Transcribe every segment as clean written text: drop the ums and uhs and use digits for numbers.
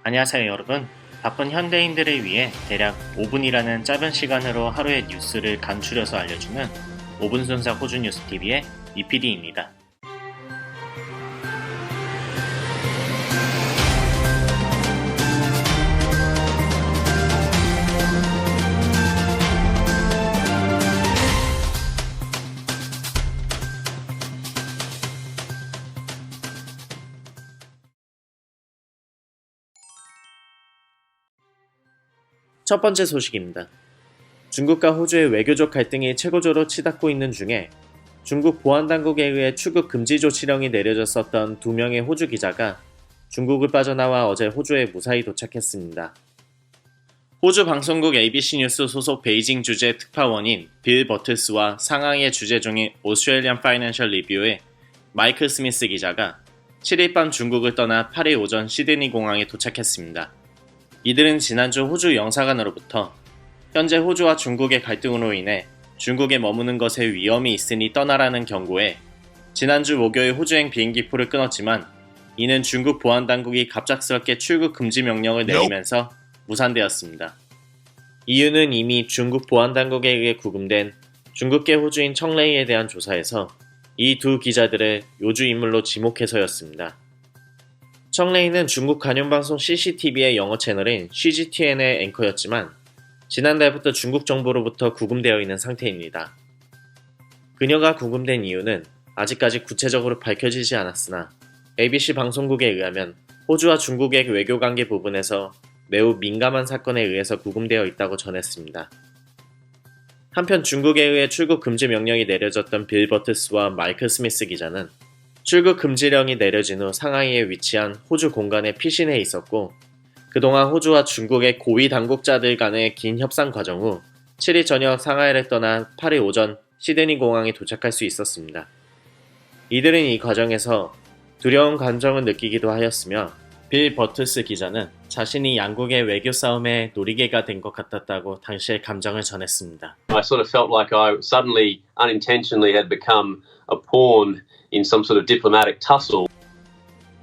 안녕하세요 여러분. 바쁜 현대인들을 위해 대략 5분이라는 짧은 시간으로 하루의 뉴스를 간추려서 알려주는 5분 순삭 호주 뉴스TV의 이PD입니다. 첫 번째 소식입니다. 중국과 호주의 외교적 갈등이 최고조로 치닫고 있는 중에 중국 보안당국에 의해 출국 금지 조치령이 내려졌었던 2명의 호주 기자가 중국을 빠져나와 어제 호주에 무사히 도착했습니다. 호주 방송국 ABC 뉴스 소속 베이징 주재 특파원인 빌 버트스와 상하이의 주재종인 오스트레일리안 파이낸셜 리뷰의 마이클 스미스 기자가 7일 밤 중국을 떠나 8일 오전 시드니 공항에 도착했습니다. 이들은 지난주 호주 영사관으로부터 현재 호주와 중국의 갈등으로 인해 중국에 머무는 것에 위험이 있으니 떠나라는 경고에 지난주 목요일 호주행 비행기표를 끊었지만 이는 중국 보안당국이 갑작스럽게 출국 금지 명령을 내리면서 무산되었습니다. 이유는 이미 중국 보안당국에 의해 구금된 중국계 호주인 청레이에 대한 조사에서 이 두 기자들을 요주 인물로 지목해서였습니다. 청레이는 중국 관영방송 CCTV의 영어 채널인 CGTN의 앵커였지만 지난달부터 중국 정부로부터 구금되어 있는 상태입니다. 그녀가 구금된 이유는 아직까지 구체적으로 밝혀지지 않았으나 ABC 방송국에 의하면 호주와 중국의 외교관계 부분에서 매우 민감한 사건에 의해서 구금되어 있다고 전했습니다. 한편 중국에 의해 출국 금지 명령이 내려졌던 빌 버트스와 마이클 스미스 기자는 출국 금지령이 내려진 후 상하이에 위치한 호주 공간에 피신해 있었고 그동안 호주와 중국의 고위 당국자들 간의 긴 협상 과정 후 7일 저녁 상하이를 떠나 8일 오전 시드니 공항에 도착할 수 있었습니다. 이들은 이 과정에서 두려운 감정을 느끼기도 하였으며 빌 버트스 기자는 자신이 양국의 외교 싸움의 놀이개가 된 것 같았다고 당시의 감정을 전했습니다. I sort of felt like I suddenly, unintentionally had become a pawn in some sort of diplomatic tussle.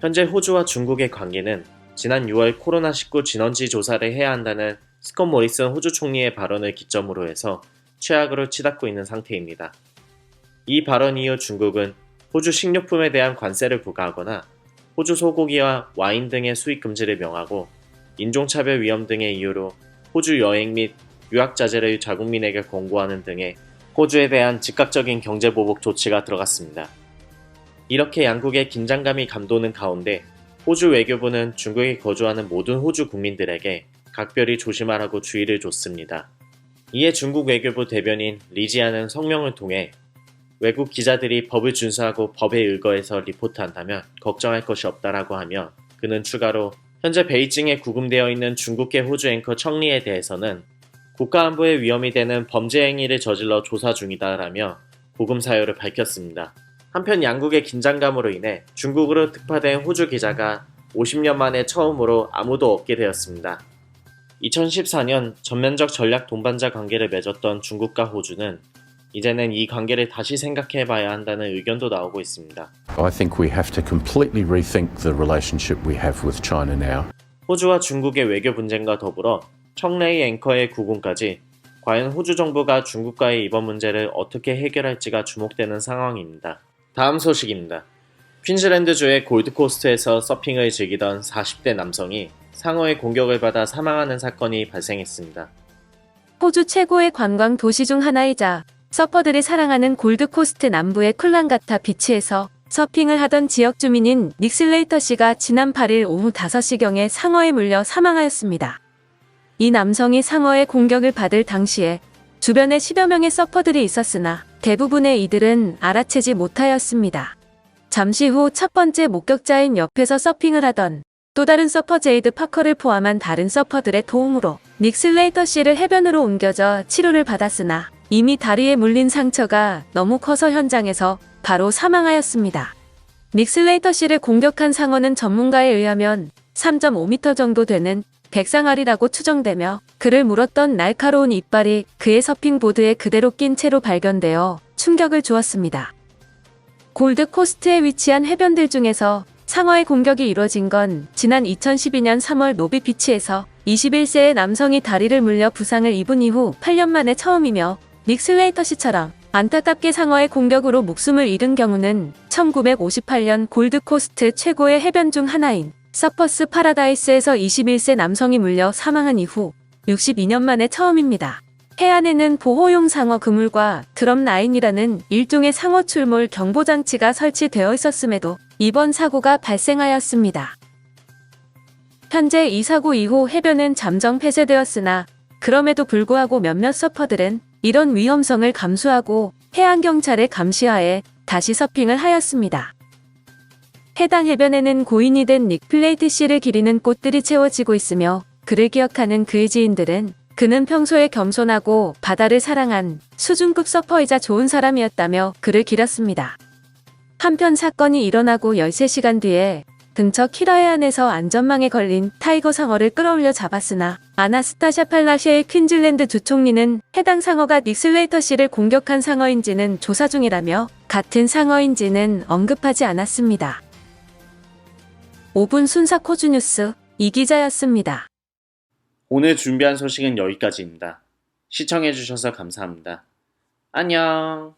현재 호주와 중국의 관계는 지난 6월 코로나19 진원지 조사를 해야 한다는 스콧 모리슨 호주 총리의 발언을 기점으로 해서 최악으로 치닫고 있는 상태입니다. 이 발언 이후 중국은 호주 식료품에 대한 관세를 부과하거나 호주 소고기와 와인 등의 수입 금지를 명하고 인종차별 위험 등의 이유로 호주 여행 및 유학 자제를 자국민에게 권고하는 등의 호주에 대한 즉각적인 경제보복 조치가 들어갔습니다. 이렇게 양국의 긴장감이 감도는 가운데 호주 외교부는 중국에 거주하는 모든 호주 국민들에게 각별히 조심하라고 주의를 줬습니다. 이에 중국 외교부 대변인 리지아는 성명을 통해 외국 기자들이 법을 준수하고 법에 의거해서 리포트한다면 걱정할 것이 없다라고 하며 그는 추가로 현재 베이징에 구금되어 있는 중국계 호주 앵커 청리에 대해서는 국가안보에 위험이 되는 범죄 행위를 저질러 조사 중이다라며 구금 사유를 밝혔습니다. 한편 양국의 긴장감으로 인해 중국으로 특파된 호주 기자가 50년 만에 처음으로 아무도 없게 되었습니다. 2014년 전면적 전략 동반자 관계를 맺었던 중국과 호주는 이제는 이 관계를 다시 생각해봐야 한다는 의견도 나오고 있습니다. I think we have to completely rethink the relationship we have with China now. 호주와 중국의 외교 분쟁과 더불어 청레이 앵커의 구금까지 과연 호주 정부가 중국과의 이번 문제를 어떻게 해결할지가 주목되는 상황입니다. 다음 소식입니다. 퀸즐랜드주의 골드코스트에서 서핑을 즐기던 40대 남성이 상어의 공격을 받아 사망하는 사건이 발생했습니다. 호주 최고의 관광 도시 중 하나이자 서퍼들이 사랑하는 골드코스트 남부의 쿨란가타 비치에서 서핑을 하던 지역 주민인 닉 슬레이터 씨가 지난 8일 오후 5시경에 상어에 물려 사망하였습니다. 이 남성이 상어의 공격을 받을 당시에 주변에 10여 명의 서퍼들이 있었으나 대부분의 이들은 알아채지 못하였습니다. 잠시 후 첫 번째 목격자인 옆에서 서핑을 하던 또 다른 서퍼 제이드 파커를 포함한 다른 서퍼들의 도움으로 닉 슬레이터 씨를 해변으로 옮겨져 치료를 받았으나 이미 다리에 물린 상처가 너무 커서 현장에서 바로 사망하였습니다. 닉 슬레이터 씨를 공격한 상어는 전문가에 의하면 3.5m 정도 되는 백상아리라고 추정되며 그를 물었던 날카로운 이빨이 그의 서핑보드에 그대로 낀 채로 발견되어 충격을 주었습니다. 골드코스트에 위치한 해변들 중에서 상어의 공격이 이뤄진 건 지난 2012년 3월 노비비치에서 21세의 남성이 다리를 물려 부상을 입은 이후 8년 만에 처음이며 닉 슬레이터 씨처럼 안타깝게 상어의 공격으로 목숨을 잃은 경우는 1958년 골드코스트 최고의 해변 중 하나인 서퍼스 파라다이스에서 21세 남성이 물려 사망한 이후 62년 만에 처음입니다. 해안에는 보호용 상어 그물과 드럼라인이라는 일종의 상어 출몰 경보장치가 설치되어 있었음에도 이번 사고가 발생하였습니다. 현재 이 사고 이후 해변은 잠정 폐쇄되었으나 그럼에도 불구하고 몇몇 서퍼들은 이런 위험성을 감수하고 해안경찰의 감시하에 다시 서핑을 하였습니다. 해당 해변에는 고인이 된 닉 플레이트 씨를 기리는 꽃들이 채워지고 있으며 그를 기억하는 그의 지인들은 그는 평소에 겸손하고 바다를 사랑한 수준급 서퍼이자 좋은 사람이었다며 그를 기렸습니다. 한편 사건이 일어나고 13시간 뒤에 근처 키라해안에서 안전망에 걸린 타이거 상어를 끌어올려 잡았으나 아나스타샤 팔라시의 퀸즐랜드 주총리는 해당 상어가 닉 슬레이터 씨를 공격한 상어인지는 조사 중이라며 같은 상어인지는 언급하지 않았습니다. 5분 순삭 호주 뉴스 이 기자였습니다. 오늘 준비한 소식은 여기까지입니다. 시청해주셔서 감사합니다. 안녕.